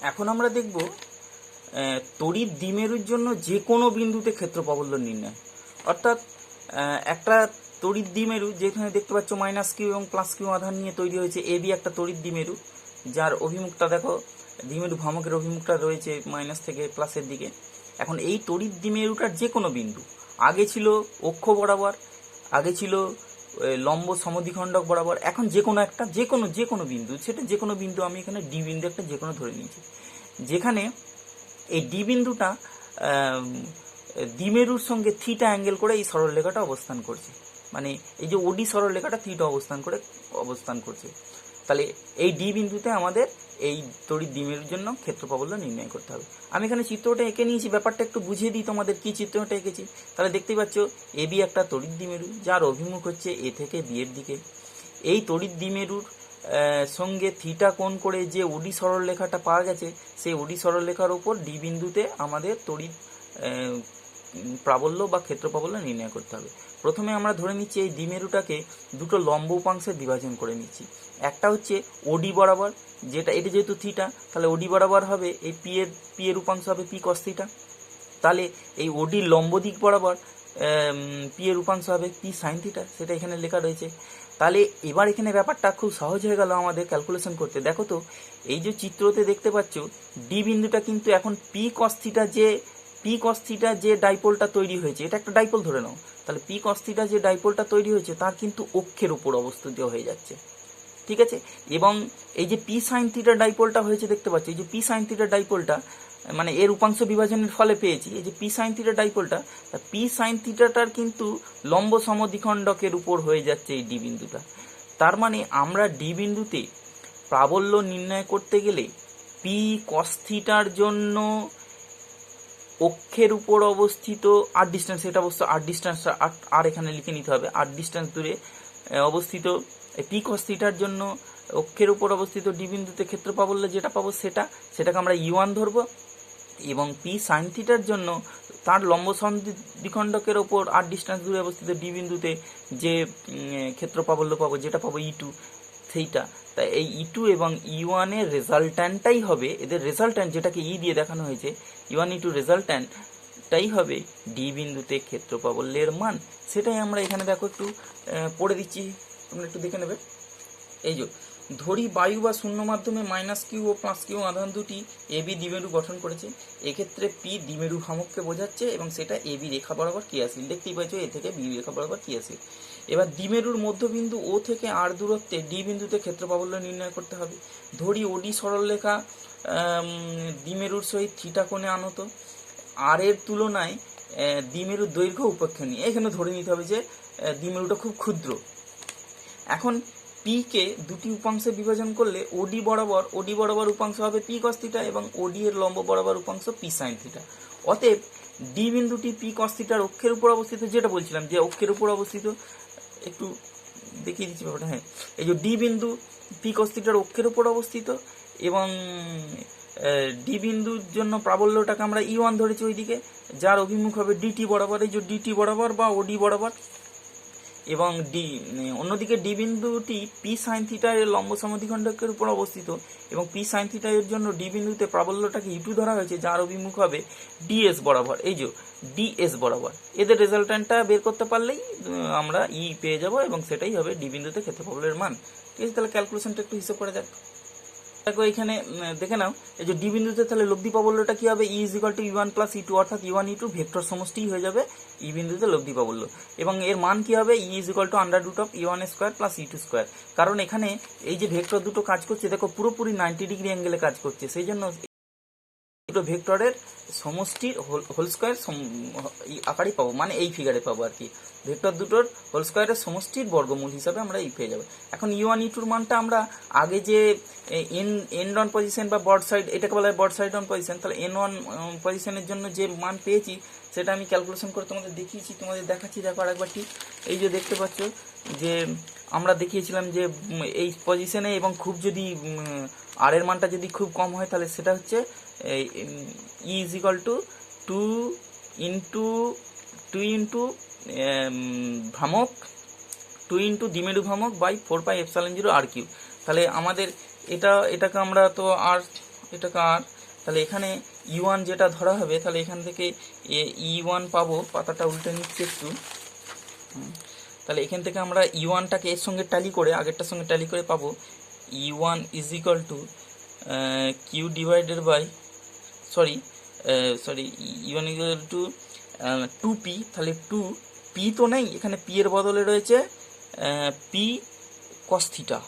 এখন আমরা দেখব তড়িৎ দ্বিমেরুর জন্য যে কোনো বিন্দুতে ক্ষেত্র প্রাবল্য নির্ণয়। অর্থাৎ একটা তড়িৎ দ্বিমেরু যেখানে দেখতে পাচ্ছ মাইনাস কিউ এবং প্লাস কিউ আধান নিয়ে তৈরি হয়েছে, এবি একটা তড়িৎ দ্বিমেরু যার অভিমুখটা দেখো, দ্বিমেরু ভ্রামকের অভিমুখটা রয়েছে মাইনাস থেকে প্লাসের দিকে। এখন এই তড়িৎ দ্বিমেরুটার যে কোনো বিন্দু, আগে ছিল অক্ষ বরাবর, আগে ছিল লম্ব সমদ্বিখণ্ডক বরাবর, এখন যে কোনো বিন্দু, সেটা যে কোনো বিন্দু, আমি এখানে ডি বিন্দু একটা যে কোনো ধরে নিয়েছি, যেখানে এই ডি বিন্দুটা দ্বিমেরুর সঙ্গে থিটা অ্যাঙ্গেল করে এই সরলরেখাটা অবস্থান করছে, মানে এই যে ওডি সরলরেখাটা থিটা অবস্থান করছে। তাহলে এই ডি বিন্দুতে আমাদের এই তড়িৎ দ্বিমেরুর জন্য ক্ষেত্র প্রাবল্য নির্ণয় করতে হবে। আমি এখানে চিত্রটা এঁকে নিয়েছি, ব্যাপারটা একটু বুঝিয়ে দিই তোমাদের কি চিত্রটা এঁকেছি। তাহলে দেখতেই পাচ্ছ এবি একটা তড়িৎ দ্বিমেরু যার অভিমুখ হচ্ছে এ থেকে বি এর দিকে। এই তড়িৎ দ্বিমেরুর সঙ্গে থিটা কোণ করে যে ওডি সরলরেখাটা পাওয়া গেছে, সেই ওডি সরলরেখার উপর ডি বিন্দুতে আমাদের তড়িৎ প্রাবল্য বা ক্ষেত্র প্রাবল্য নির্ণয় করতে হবে। প্রথমে আমরা ধরে নিচ্ছি এই দ্বিমেরুটাকে দুটো লম্ব উপাংশে বিভাজন করে নিচ্ছি। একটা হচ্ছে ওডি বরাবর, যেটা এটা যেহেতু থিটা, তাহলে ওডি বরাবর হবে এই পি এর উপাংশ হবে পি কস থিটা। তাহলে এই ওডির লম্ব দিক বরাবর পি এর উপাংশ হবে পি সাইন থিটা, সেটা এখানে লেখা রয়েছে। তাহলে এবার এখানে ব্যাপারটা খুব সহজ হয়ে গেল আমাদের ক্যালকুলেশন করতে। দেখো তো, এই যে চিত্রতে দেখতে পাচ্ছ ডি বিন্দুটা কিন্তু এখন পি কস থিটা যে ডাইপোলটা তৈরি হয়েছে, এটা একটা ডাইপোল ধরে নাও, তাহলে পি কস থিটা যে ডাইপোলটা তৈরি হয়েছে তার কিন্তু অক্ষের উপর অবস্থিত হয়ে যাচ্ছে, ঠিক আছে। এবং এই যে পি সাইন থিটা ডাইপোলটা হয়েছে দেখতে পাচ্ছ, এই যে পি সাইন থিটা ডাইপোলটা মানে এর উপাংশ বিভাজনের ফলে পেয়েছি এই যে পি সাইন থিটা ডাইপোলটা, পি সাইন থিটাটার কিন্তু লম্ব সমদ্বিখণ্ডকের উপর হয়ে যাচ্ছে এই ডি বিন্দুটা। তার মানে আমরা ডি বিন্দুতে প্রাবল্য নির্ণয় করতে গেলে পি কস থিটার জন্য অক্ষের উপর অবস্থিত আর ডিস্টেন্স, এটা অবশ্য আর ডিস্টেন্স আর এখানে লিখে নিতে হবে, আর ডিস্টেন্স দূরে অবস্থিত পি কস থিটার জন্য অক্ষের উপর অবস্থিত ডি বিন্দুতে ক্ষেত্র প্রাবল্য যেটা পাবো সেটাকে আমরা ইউ1 ধরবো, এবং পি সাইন থিটার জন্য তার লম্ব সমদ্বিখণ্ডকের ওপর আর ডিস্টেন্স দূরে অবস্থিত ডি বিন্দুতে যে ক্ষেত্র প্রাবল্য পাবো যেটা পাবো ই2 থিটা। তাই এই ই2 এবং ই1 এর রেজাল্ট্যান্টটাই হবে, এদের রেজাল্ট্যান্ট যেটাকে ই দিয়ে দেখানো হয়েছে, ই1 ই2 রেজাল্ট্যান্টটাই হবে ডি বিন্দুতে ক্ষেত্র প্রাবল্যের মান। সেটাই আমরা এখানে দেখো একটু পড়ে দিচ্ছি, তোমরা একটু দেখে নেবে। এই যে ধরি বায়ু বা শূন্য মাধ্যমে মাইনাস কিউ ও প্লাস কিউ আধান দুটি এবি দ্বিমেরু গঠন করেছে। এক্ষেত্রে পি দ্বিমেরু ভ্রামককে বোঝাচ্ছে এবং সেটা এবি রেখা বরাবর ক্রিয়াশীল, দেখতেই পাচ্ছ এ থেকে বি রেখা বরাবর ক্রিয়াশীল। এবার দ্বিমেরুর মধ্যবিন্দু ও থেকে আর দূরত্বে ডি বিন্দুতে ক্ষেত্র প্রাবল্য নির্ণয় করতে হবে। ধরি ওডি সরলরেখা দ্বিমেরুর সহিত থিটা কোণে আনত, আর এর তুলনায় দ্বিমেরুর দৈর্ঘ্য উপেক্ষণীয়। এখানে ধরে নিতে হবে যে দ্বিমেরুটা খুব ক্ষুদ্র। এখন পি কে দুটি উপাংশে বিভাজন করলে ওডি বরাবর উপাংশ হবে পি কস থিটা এবং ওডি এর লম্ব বরাবর উপাংশ পি সাইন থিটা। অতএব ডি বিন্দুটি পি কস থিটার অক্ষের উপর অবস্থিত, যেটা বলছিলাম যে অক্ষের উপর অবস্থিত, একটু দেখিয়ে দিচ্ছি ব্যাপারটা। হ্যাঁ, এই যে ডি বিন্দু পি কস থিটার অক্ষের উপর অবস্থিত, এবং ডি বিন্দুর জন্য প্রাবল্যটাকে আমরা ই1 ধরেছি ওইদিকে, যার অভিমুখ হবে ডিটি বরাবর, এই যে ডিটি বরাবর বা ওডি বরাবর। এবং অন্যদিকে ডি বিন্দুটি পি সাইন থিটা এর লম্ব সমদ্বিখণ্ডকের উপর অবস্থিত, এবং পি সাইন থিটা এর জন্য ডি বিন্দুতে প্রাবল্যটাকে ই2 ধরা হয়েছে, যার অভিমুখ হবে ডিএস বরাবর, এই যে ডিএস বরাবর। এদের রেজাল্ট্যান্টটা বের করতে পারলেই আমরা ই পেয়ে যাব, এবং সেটাই হবে ডি বিন্দুতে ক্ষেত্র প্রাবল্যের মান। ঠিক আছে, তাহলে ক্যালকুলেশনটা একটু হিসাব করা যাক। দেখো এখানে দেখে নাও, এই যে ডি বিন্দুতে তাহলে লব্ধি প্রাবল্যটা কি হবে, ই ইজিক্যাল টু ই1 প্লাস ই2, অর্থাৎ ই1 ই2 ভেক্টর সমষ্টি হয়ে যাবে ই বিন্দুতে লব্ধি প্রাবল্য, এবং এর মান কি হবে, E equal to under root of ই1 স্কোয়ার প্লাস ই2 স্কোয়ার। কারণ এখানে এই যে ভেক্টর দুটো কাজ করছে, দেখো পুরোপুরি 90 ডিগ্রি অ্যাঙ্গেলে কাজ করছে, সেই জন্য দুটো ভেক্টরের সমষ্টির হোল স্কোয়ার আকারই পাবো, মানে এই ফিগারে পাবো আর কি। ভেক্টর দুটোর হোল স্কোয়ারের সমষ্টির বর্গমূল হিসাবে আমরা এই পেয়ে যাবো। এখন ই1 ই2 মানটা আমরা আগে যে এন্ড অন পজিশন বা বর্ড সাইড, এটাকে বলা হয় বর্ড সাইড অন পজিশন, তাহলে N1 পজিশনের জন্য যে মান পেয়েছি সেটা আমি ক্যালকুলেশন করে তোমাদের দেখিয়েছি, তোমাদের দেখাচ্ছি। দেখো আরেকবার ঠিক এই যে দেখতে পাচ্ছ যে আমরা দেখিয়েছিলাম যে এই পজিশনে, এবং খুব যদি আর এর মানটা যদি খুব কম হয় তাহলে সেটা হচ্ছে ই ইজিক্যাল টু 2 ইন্টু ভ্রামক 2 ইন্টু দ্বিমেরু ভ্রামক by 4 pi epsilon 0 R Q. তাহলে আমাদের এটাকে আমরা তো এটা কার, তাহলে এখানে E1 যেটা ধরা হবে, তাহলে এখান থেকে E1 পাবো, পাতাটা উল্টে নিচ্ছে একটু। তাহলে এখান থেকে আমরা E1টাকে এর সঙ্গে ট্যালি করে, আগেরটার সঙ্গে ট্যালি করে পাবো E1 is equal to q divided by E1 equal to 2p। তাহলে 2p তো নেই এখানে, p এর বদলে রয়েছে p cos থিটা।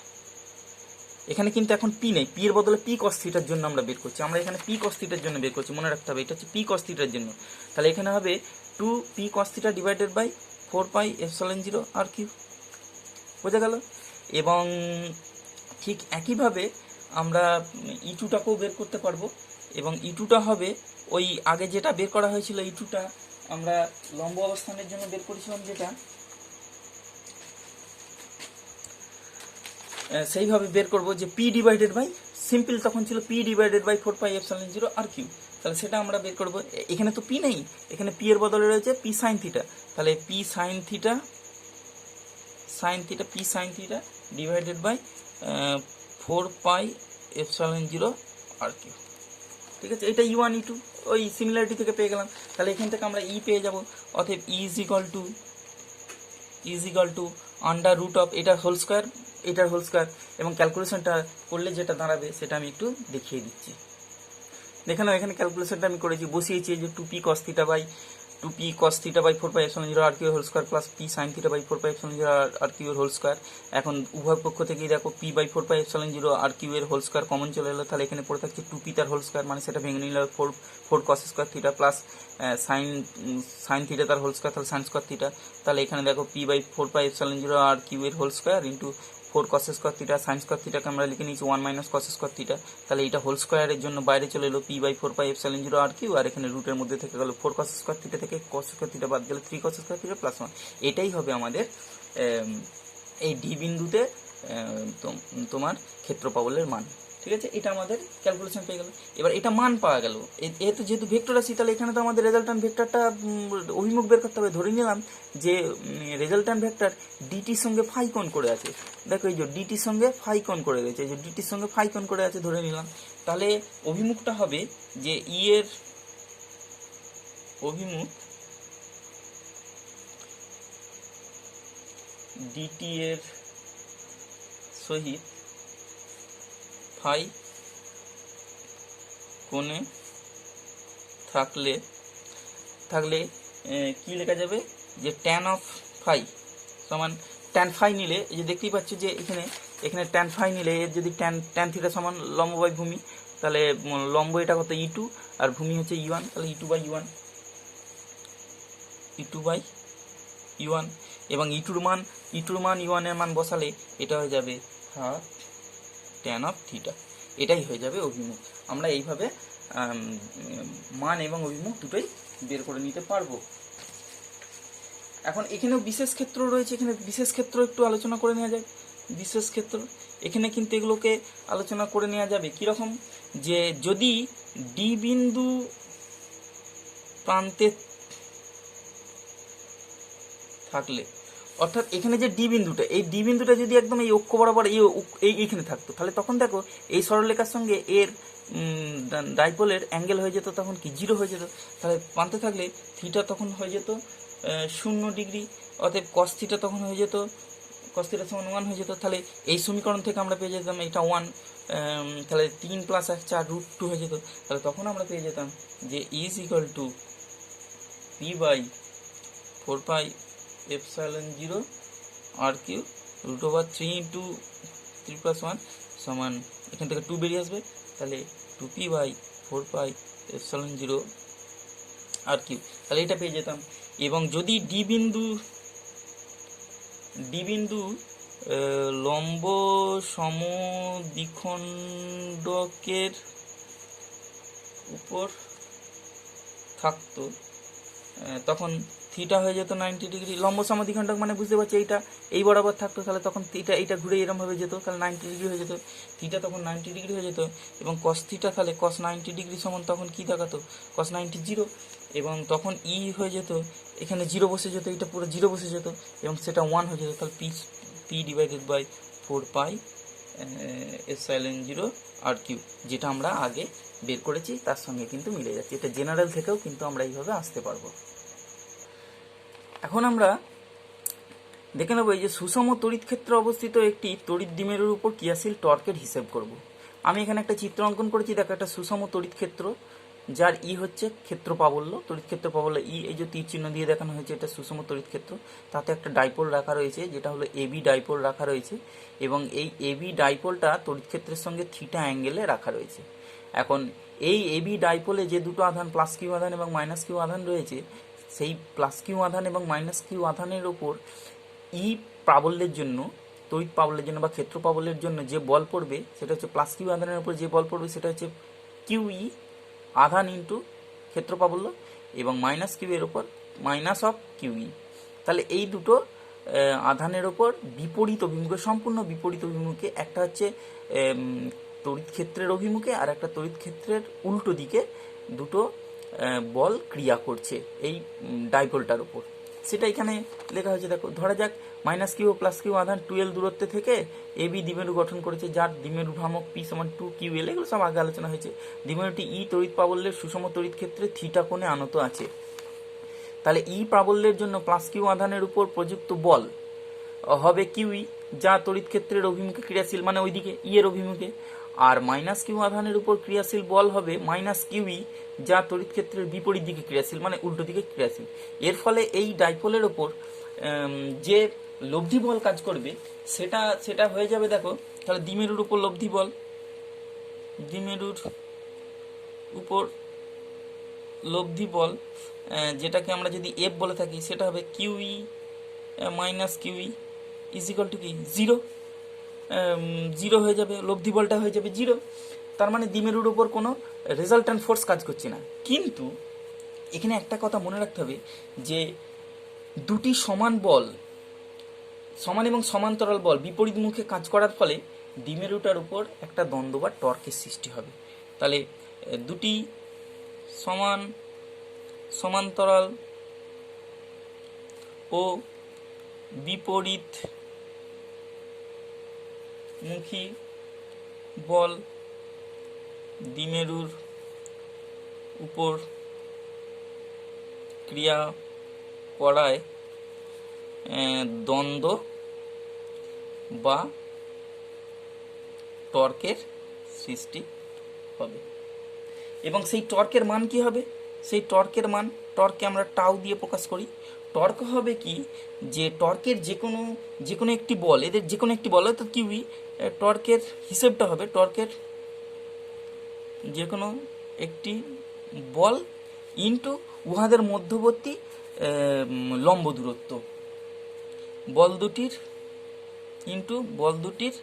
এখানে কিন্তু এখন p নেই, p এর বদলে p cos থিটার জন্য আমরা বের করছি, আমরা এখানে p cos থিটার জন্য বের করছি, মনে রাখতে হবে এটা হচ্ছে p cos থিটার জন্য। তাহলে এখানে হবে 2p cos theta divided by 4 pi epsilon 0 R cube, বোঝা গেল। এবং ঠিক একইভাবে আমরা E2টাকেও বের করতে পারবো, এবং E2টা হবে ওই আগে যেটা বের করা হয়েছিল, E2টা আমরা লম্ব অবস্থানের জন্য বের করেছিলাম যেটা, সেইভাবে বের করব যে p ডিভাইডেড বাই, সিম্পল তখন ছিল p divided by 4 pi epsilon 0 R Q. তাহলে সেটা আমরা বের করব, এখানে তো p নেই, এখানে p এর বদলে রয়েছে p sin থিটা। তাহলে p sin theta p sin theta divided by 4 pi epsilon 0 R cube. ঠিক আছে, এটা E1 E2 ওই সিমিলারিটি থেকে পেয়ে গেলাম। তাহলে এখান থেকে আমরা E পেয়ে যাব, অতএব E is equal to under root of এটার হোল স্কোয়ার, এবং ক্যালকুলেশনটা করলে যেটা দাঁড়াবে সেটা আমি একটু দেখিয়ে দিচ্ছি। দেখে নাও, এখানে ক্যালকুলেশনটা আমি করেছি, বসিয়েছি যে 2p cos theta by 4 pi epsilon 0 R cube whole square plus p sin theta by 4 pi epsilon 0 R Q এর হোল স্কোয়ার। এখন উভয় পক্ষ থেকেই দেখো p by 4 pi epsilon 0 R Q এর হোল স্কোয়ার কমন চলে এলো, তাহলে এখানে পড়ে থাকছে 2p তার হোল স্কোয়ার, মানে সেটা ভেঙে নিলে 4 cos square theta plus sin theta তার হোল স্কোয়ার, তাহলে sin স্কোয়ার থিটা। তাহলে এখানে দেখো p by 4 pi epsilon 0 R Q এর whole square into 4 cos square theta, sin square থিটাকে আমরা লিখে নিয়েছি 1 মাইনাস cos স্কোয়ার থিটা। তাহলে এটা হোল স্কোয়ারের জন্য বাইরে চলে এলো p by 4 pi epsilon 0 R Q, আর এখানে রুটের মধ্যে থেকে গেল 4 cos স্কোয়ার থিটা, থেকে cos স্কোয়ার থিটা বাদ গেলে 3 cos স্কোয়ার থিটা প্লাস 1। এটাই হবে আমাদের এই ডি বিন্দুতে তোমার ক্ষেত্রফলের মান। ঠিক আছে, এটা আমাদের ক্যালকুলেশন পেয়ে গেল। এবার এটা মান পাওয়া গেল, এতে যেহেতু ভেক্টর রাশি, তাহলে এখানে তো আমাদের রেজাল্ট্যান্ট ভেক্টরটা অভিমুখ বের করতে হবে। ধরে নিলাম যে রেজাল্ট্যান্ট ভেক্টর ডিটির সঙ্গে ফাই কোণ করে আছে, দেখো এই যে ডিটির সঙ্গে ফাই কোণ করে গেছে, এই যে ডিটির সঙ্গে ফাই কোণ করে আছে ধরে নিলাম। তাহলে অভিমুখটা হবে যে ই এর অভিমুখ ডিটি এর সহিত ফাই কোণে থাকলে কি লেখা যাবে, যে ট্যান অফ ফাই সমান ট্যান ফাই নিলে, এই যে দেখতেই পাচ্ছ যে এখানে ট্যান ফাই নিলে এর যদি ট্যান থিটা সমান লম্ব বাই ভূমি, তাহলে লম্ব এটা কত E2 আর ভূমি হচ্ছে E1, তাহলে E2 বাই E1, এবং E2 মান E1 এর মান বসালে এটা হয়ে যাবে হাফ ট্যান অফ থিটা, এটাই হয়ে যাবে অভিমুখ। আমরা এইভাবে মান এবং অভিমুখ দুটোই বের করে নিতে পারবো। এখন এখানেও বিশেষ ক্ষেত্র রয়েছে, এখানে বিশেষ ক্ষেত্র একটু আলোচনা করে নেওয়া যায়। বিশেষ ক্ষেত্র এখানে কিন্তু এগুলোকে আলোচনা করে নেওয়া যাবে কিরকম, যে যদি ডি বিন্দু প্রান্তে থাকলে, অর্থাৎ এখানে যে ডি বিন্দুটা, এই ডি বিন্দুটা যদি একদম এই অক্ষ বরাবর এইখানে থাকতো, তাহলে তখন দেখো এই সরলরেখার সঙ্গে এর ডাইপোলের অ্যাঙ্গেল হয়ে যেত তখন কি 0 হয়ে যেত। তাহলে প্রান্তে থাকলে থিটা তখন হয়ে যেত 0 ডিগ্রি, অতএব কস থিটা তখন হয়ে যেত, কস থিটা সমান 1 হয়ে যেত। তাহলে এই সমীকরণ থেকে আমরা পেয়ে যেতাম এটা 1, তাহলে 3 + 1 4 √2 হয়ে যেত। তাহলে তখন আমরা পেয়ে যেতাম যে is equal to p by 4 pi epsilon 0 R q √3 × 3 + 1 সমান, এখান থেকে 2 বেরিয়ে আসবে, তাহলে 2p by 4 pi epsilon 0 R Q, তাহলে এটা পেয়ে যেতাম। এবং যদি ডি বিন্দু লম্ব সমদ্বিখণ্ডকের উপর থাকতো, তখন থিটা হয়ে যেত 90 ডিগ্রি। লম্ব সমদ্বিখণ্ডক মানে বুঝতে পারছি এইটা এই বরাবর থাকতো, তাহলে তখন থিটা এইটা ঘুরে এরকম ভাবে যেত, তাহলে 90 ডিগ্রি হয়ে যেত, থিটা তখন 90 ডিগ্রি হয়ে যেত। এবং cos থিটা তাহলে cos 90 ডিগ্রি সমান তখন কি দেখাতো, cos 90 0, এবং তখন ই হয়ে যেত এখানে 0 বসে যেত, এটা পুরো 0 বসে যেত, এবং সেটা 1 হয়ে যেত। তাহলে p divided by 4 pi epsilon 0 R q, যেটা আমরা আগে বের করেছি তার সঙ্গে কিন্তু মিলে যাচ্ছে। এটা জেনারেল থেকেও কিন্তু আমরা এইভাবে আসতে পারবো। এখন আমরা দেখে নেব এই যে সুষম তড়িৎ ক্ষেত্রে অবস্থিত একটি তড়িৎ দ্বিমেরুর উপর ক্রিয়াশীল টর্কের হিসেব করব। আমি এখানে একটা চিত্র অঙ্কন করেছি, দেখো একটা সুষম তড়িৎ ক্ষেত্র, যার ই হচ্ছে ক্ষেত্র প্রাবল্য, তড়িৎ ক্ষেত্র প্রাবল্য ই, এই যে তীর চিহ্ন দিয়ে দেখানো হয়েছে এটা সুষম তড়িৎ ক্ষেত্র। তাতে একটা ডাইপোল রাখা রয়েছে যেটা হলো এবি ডাইপোল রাখা রয়েছে, এবং এই এবি ডাইপোলটা তড়িৎ ক্ষেত্রের সঙ্গে থিটা অ্যাঙ্গেলে রাখা রয়েছে। এখন এই এবি ডাইপোলে যে দুটো আধান প্লাস কিউ আধান এবং মাইনাস কিউ আধান রয়েছে, সেই প্লাস কিউ আধান এবং মাইনাস কিউ আধানের ওপর ই প্রাবল্যের জন্য, তড়িৎ প্রাবল্যের জন্য বা ক্ষেত্র প্রাবল্যের জন্য যে বল পড়বে সেটা হচ্ছে প্লাস কিউ আধানের উপর যে বল পড়বে সেটা হচ্ছে কিউ ই আধান ইন্টু ক্ষেত্র প্রাবল্য, এবং মাইনাস কিউ এর ওপর মাইনাস অফ কিউ ই। তাহলে এই দুটো আধানের ওপর বিপরীত অভিমুখে, সম্পূর্ণ বিপরীত অভিমুখে, একটা হচ্ছে তড়িৎ ক্ষেত্রের অভিমুখে আর একটা তড়িৎ ক্ষেত্রের উল্টো দিকে দুটো বল ক্রিয়া করছে এই ডাইপোলটার উপর, সেটা এখানে লেখা হয়েছে। দেখো, ধরা যাক মাইনাস কিউ ও প্লাস কিউ আধান 2L দূরত্বে থেকে এবি দ্বিমেরু গঠন করেছে, যার দ্বিমেরু ভ্রামক পি সমান 2QL, এগুলো সব আগে আলোচনা হয়েছে। দ্বিমেরুটি ই তড়িৎ প্রাবল্যের সুষম তড়িৎ ক্ষেত্রে থিটা কোণে আনত আছে। তাহলে ই প্রাবল্যের জন্য প্লাস কিউ আধানের উপর প্রযুক্ত বল হবে কিউই, যা তড়িৎ ক্ষেত্রের অভিমুখে ক্রিয়াশীল, মানে ওইদিকে ই এর অভিমুখে, আর মাইনাস কিউ আধানের উপর ক্রিয়াশীল বল হবে মাইনাস কিউই, যা তড়িৎ ক্ষেত্রের বিপরীত দিকে ক্রিয়াশীল, মানে উল্টো দিকে ক্রিয়াশীল। এর ফলে এই ডাইপোলের ওপর যে লব্ধি বল কাজ করবে সেটা হয়ে যাবে, দেখো তাহলে দ্বিমেরুর উপর লব্ধি বল, দ্বিমেরুর উপর লব্ধি বল, যেটাকে আমরা যদি এফ বলে থাকি, সেটা হবে kiwi minus kiwi is equal two কি 0, 0 হয়ে যাবে, লব্ধি বলটা হয়ে যাবে 0। তার মানে দ্বিমেরুর উপর কোনো রেজাল্ট্যান্ট ফোর্স কাজ করছে না। কিন্তু এখানে একটা কথা মনে রাখতে হবে যে দুটি সমান বল, সমান এবং সমান্তরাল বল বিপরীত মুখে কাজ করার ফলে দ্বিমেরুটার উপর একটা দ্বন্দ্ব বা টর্কের সৃষ্টি হবে। তাহলে দুটি সমান্তরাল ও বিপরীত মুখী বল দ্বিমেরুর উপর ক্রিয়া করায় দ্বন্দ্ব বা টর্কের সৃষ্টি হবে। এবং সেই টর্কের মান কি হবে? সেই টর্কের মান, টর্ককে আমরা টাউ দিয়ে প্রকাশ করি। টর্ক হবে কি, যে টর্কের যে কোনো একটি বল, এদের যে কোনো একটি বল অর্থাৎ কিউই, টর্কের হিসেবটা হবে টর্কের যে কোনো একটি বল ইন্টু উহাদের মধ্যবর্তী লম্ব দূরত্ব, বল দুটির ইন্টু বল দুটির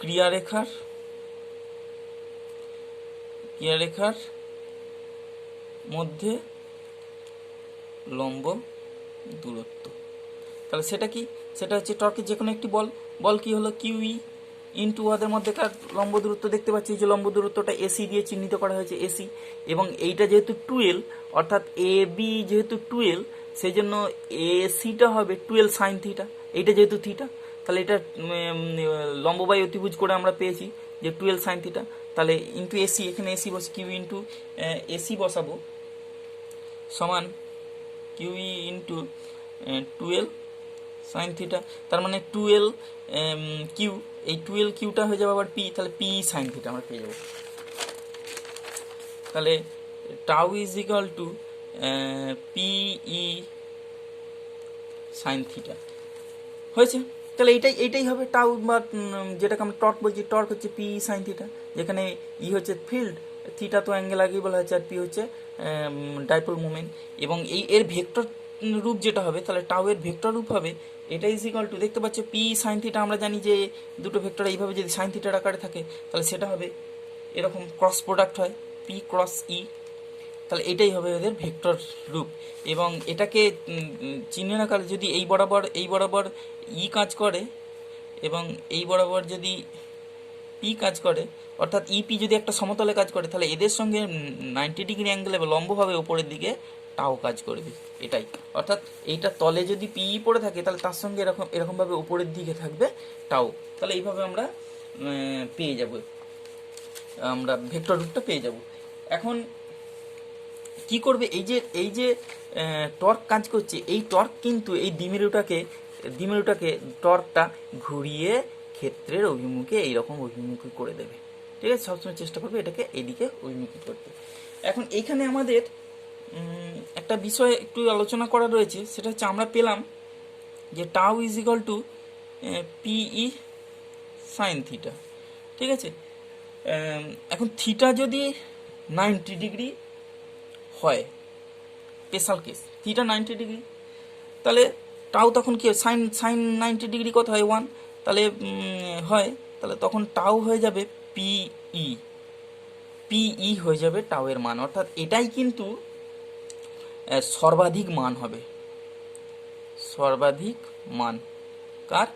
ক্রিয়ারেখার মধ্যে লম্ব দূরত্ব। তাহলে সেটা কি? সেটা হচ্ছে টর্কের যে কোনো একটি বল কি হলো কিউই ইন্টু ওদের মধ্যেকার লম্ব দূরত্ব। দেখতে পাচ্ছি যে লম্ব দূরত্বটা এসি দিয়ে চিহ্নিত করা হয়েছে, এসি, এবং এইটা যেহেতু 2L অর্থাৎ এ বি যেহেতু 2L, সেই জন্য এসিটা হবে 12 সাইন থিটা, এইটা যেহেতু থিটা, তাহলে এটা লম্ববায়ু অতিভুজ করে আমরা পেয়েছি যে 12 সাইন থিটা। তাহলে ইন্টু এসি, এখানে এসি বসে কিউ ইন্টু এসি বসাবো সমান কিউই ইন্টু 12 সাইন থিটা। তার মানে 12 কিউ, এই 12 কিউটা হয়ে যাবে আবার পি, তাহলে পি সাইন থিটা আমরা পেয়ে যাবো। তাহলে tau is equal to P E sine theta হয়েছে। তাহলে এইটাই হবে টাউ, বা যেটাকে আমরা টর্ক বলছি, টর্ক হচ্ছে পি সাইন থিটা, যেখানে ই হচ্ছে ফিল্ড, থিটা তো অ্যাঙ্গেল আগেই বলা হয়েছে, আর পি হচ্ছে ডাইপোল মোমেন্ট। এবং এর ভেক্টর রূপ যেটা হবে, তাহলে টাউ এর ভেক্টর রূপ হবে এটা ইজ ইকুয়াল টু, দেখতে পাচ্ছ পি সাইন থিটা, আমরা জানি যে দুটো ভেক্টর এইভাবে যদি সাইন থিটার আকারে থাকে তাহলে সেটা হবে এরকম ক্রস প্রোডাক্ট হয় পি ক্রস ই, তাহলে এটাই হবে এদের ভেক্টর রূপ। এবং এটাকে চিহ্নের আকারে যদি এই বরাবর ই কাজ করে এবং এই বরাবর যদি পি কাজ করে, অর্থাৎ ইপি যদি একটা সমতলে কাজ করে, তাহলে এদের সঙ্গে 90 ডিগ্রি অ্যাঙ্গেলে লম্বভাবে ওপরের দিকে টাও কাজ করবে, এটাই। অর্থাৎ এইটা তলে যদি পিই পড়ে থাকে তাহলে তার সঙ্গে এরকমভাবে উপরের দিকে থাকবে টাও। তাহলে এইভাবে আমরা পেয়ে যাব, আমরা ভেক্টর রূপটা পেয়ে যাব। এখন কি করবে, এই যে টর্ক কাজ করছে, এই টর্ক কিন্তু এই দ্বিমেরুটাকে টর্কটা ঘুরিয়ে ক্ষেত্রের অভিমুখে এইরকম অভিমুখী করে দেবে। ঠিক আছে, সবসময় চেষ্টা করবে এটাকে এইদিকে অভিমুখী করতে। এখন এইখানে আমাদের একটা বিষয় একটু আলোচনা করা রয়েছে, সেটা হচ্ছে আমরা পেলাম যে tau is equal to P E sine theta. ঠিক আছে, এখন থিটা যদি 90 ডিগ্রি হয়, স্পেশাল কেস থিটা 90 ডিগ্রি, তাহলে টাউ তখন কি সাইন 90 ডিগ্রি কত হয় 1, তাহলে তাহলে তখন টাউ হয়ে যাবে পিই হয়ে যাবে টাউ এর মান। অর্থাৎ এটাই কিন্তু সর্বাধিক মান হবে, সর্বাধিক মান কার,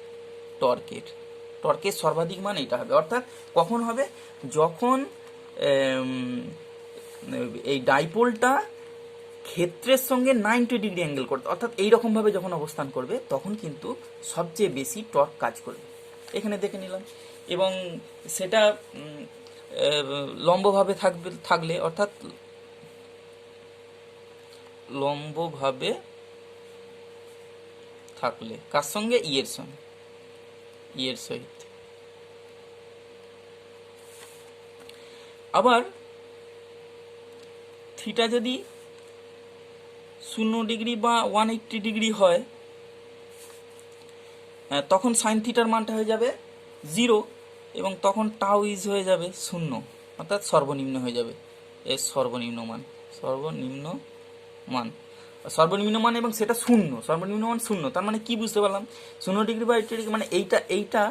টর্কের সর্বাধিক মান এটা হবে। অর্থাৎ কখন হবে, যখন এই ডাইপোলটা ক্ষেত্রের সঙ্গে 90 ডিগ্রি অ্যাঙ্গেল করতে, অর্থাৎ এইরকমভাবে যখন অবস্থান করবে তখন কিন্তু সবচেয়ে বেশি টর্ক কাজ করবে। এখানে দেখে নিলাম। এবং সেটা লম্বভাবে থাকলে, অর্থাৎ লম্বভাবে থাকলে কার সঙ্গে, ইয়ের সহিত। আবার থিটা যদি 0 ডিগ্রি বা 180 ডিগ্রি হয়, তখন সাইন থিটার মানটা হয়ে যাবে 0 এবং তখন টাউ ইজ হয়ে যাবে 0, অর্থাৎ সর্বনিম্ন হয়ে যাবে এর সর্বনিম্ন মান এবং সেটা 0, সর্বনিম্ন মান 0। তার মানে কি বুঝতে পারলাম, 0 ডিগ্রি বা 80 ডিগ্রি মানে এইটা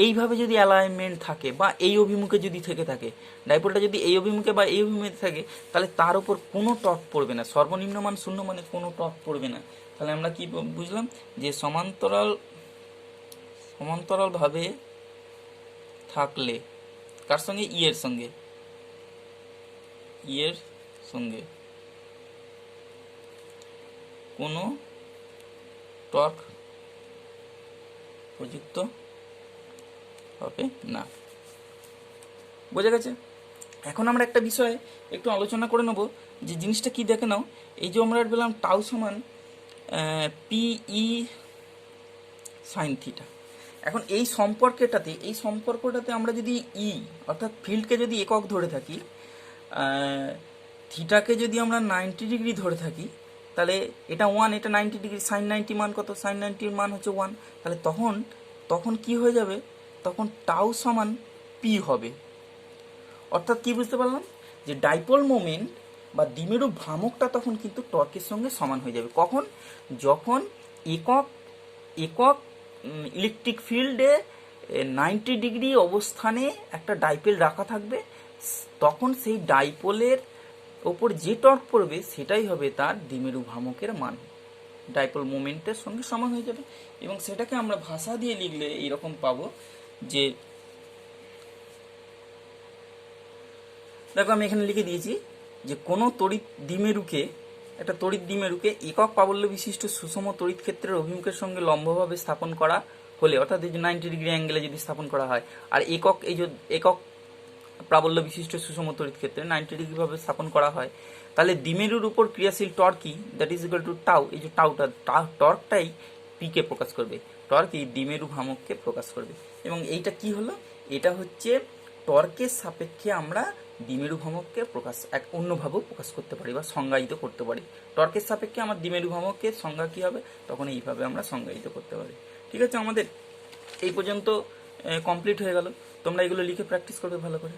এইভাবে যদি অ্যালাইনমেন্ট থাকে বা এই অভিমুখে যদি থেকে থাকে, ডাইপোলটা যদি এই অভিমুখে বা এই অভিমুখে থাকে, তাহলে তার উপর কোনো টর্ক পড়বে না, সর্বনিম্ন মান 0 মানে কোনো টর্ক পড়বে না। তাহলে আমরা কি বুঝলাম, যে সমান্তরাল ভাবে থাকলে কার সঙ্গে, ইয়ের সঙ্গে কোনো টর্ক প্রযুক্ত হবে না। বোঝা গেছে? এখন আমরা একটা বিষয় একটু আলোচনা করে নেব, যে জিনিসটা কি দেখে নাও। এই যে আমরা বললাম টাউ সমান পিই সাইন থিটা। এখন এই সম্পর্কটাতে আমরা যদি অর্থাৎ ফিল্ডকে যদি একক ধরে থাকি, থিটাকে যদি আমরা 90 ডিগ্রি ধরে থাকি, তাহলে এটা 1, এটা 90 ডিগ্রি, সাইন 90 মান কত, সাইন 90 মান হচ্ছে 1। তাহলে তখন কি হয়ে যাবে, তখন টাউ সমান পি হবে। অর্থাৎ কি বুঝতে পারলাম, যে ডাইপোল মোমেন্ট বা দ্বিমেরু ভ্রামকটা তখন কিন্তু টর্কের সঙ্গে সমান হয়ে যাবে। কখন, যখন একক ইলেকট্রিক ফিল্ডে 90 ডিগ্রি অবস্থানে একটা ডাইপোল রাখা থাকবে, তখন সেই ডাইপোলের ওপর যে টর্ক পড়বে সেটাই হবে তার দ্বিমেরু ভ্রামকের মান, ডাইপোল মোমেন্টের সঙ্গে সমান হয়ে যাবে। এবং সেটাকে আমরা ভাষা দিয়ে লিখলে এইরকম পাবো, যে দেখো আমি এখানে লিখে দিয়েছি যে কোনো একটা তড়িৎ দ্বিমেরুকে একক প্রাবল্য বিশিষ্ট সুষম তড়িৎ ক্ষেত্রের অভিমুখের সঙ্গে লম্বভাবে স্থাপন করা হলে, অর্থাৎ এই যে 90 ডিগ্রি অ্যাঙ্গেলে যদি স্থাপন করা হয়, আর একক প্রাবল্য বিশিষ্ট সুষম তড়িৎ ক্ষেত্রে 90 ডিগ্রি ভাবে স্থাপন করা হয়, তাহলে দ্বিমেরুর উপর ক্রিয়াশীল টর্ক কি, that is equal two tau. এই যে টর্কটাই পি কে প্রকাশ করবে, টর্ক এই দ্বিমেরু ভ্রামককে প্রকাশ করবে। এবং এইটা কি হলো, এটা হচ্ছে টর্কের সাপেক্ষে আমরা দ্বিমেরু ভ্রামককে অন্যভাবেও প্রকাশ করতে পারি বা সংজ্ঞায়িত করতে পারি। টর্কের সাপেক্ষে আমার দ্বিমেরু ভ্রামকের সংজ্ঞা কি হবে, তখন এইভাবে আমরা সংজ্ঞায়িত করতে পারি। ঠিক আছে, আমাদের এই পর্যন্ত কমপ্লিট হয়ে গেল। তোমরা এগুলো লিখে প্র্যাকটিস করবে ভালো করে।